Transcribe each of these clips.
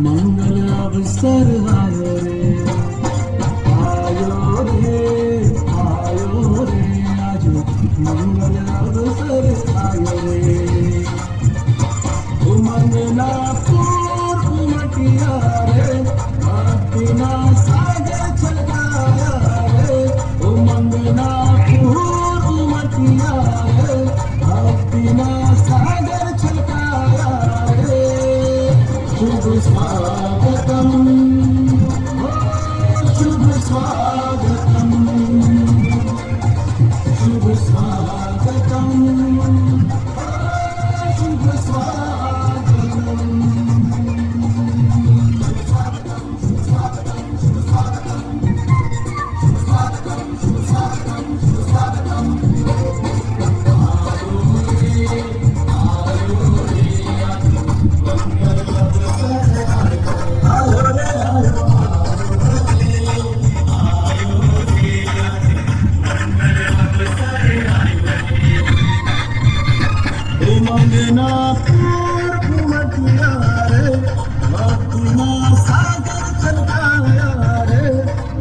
मंगल अवसर आयो रे, आयो रे आज मंगल अवसर आयो रे। उमंगना पूर उमटिया रे, अपना सागर छलकाया रे। उमंगना पूर उमटिया रे, अपना सागर छलकाया रे। शुभ स्वागतम, शुभ स्वागतम, शुभ स्वागतम, शुभ स्वागतम। मंगना पूर उमटिया रे, अपना सागर छलकाया रे।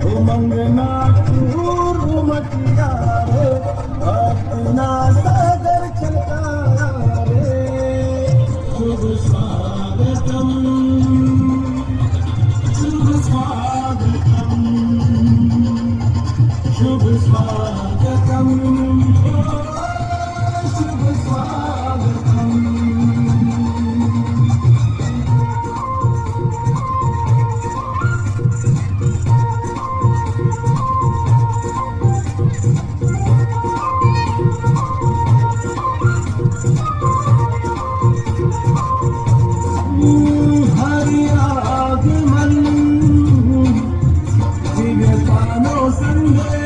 ओ मंगना पूर उमटिया रे, अपना सागर छलकाया रे। शुभ स्वागतम, शुभ स्वागतम, शुभ स्वागतम, शुभ स्वागतम। हरि आगमन दिव्य कानों संगे,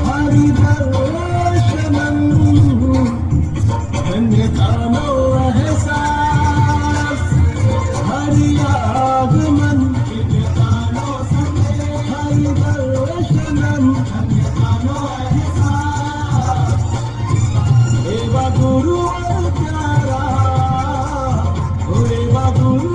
हरि दर्शनम धन्य कानो एहसास। हरि आगमन दिव्य कानों संगे, हरि दर्शनम धन्य कानो एहसास। एवा गुरु प्यारा, एवा गुरु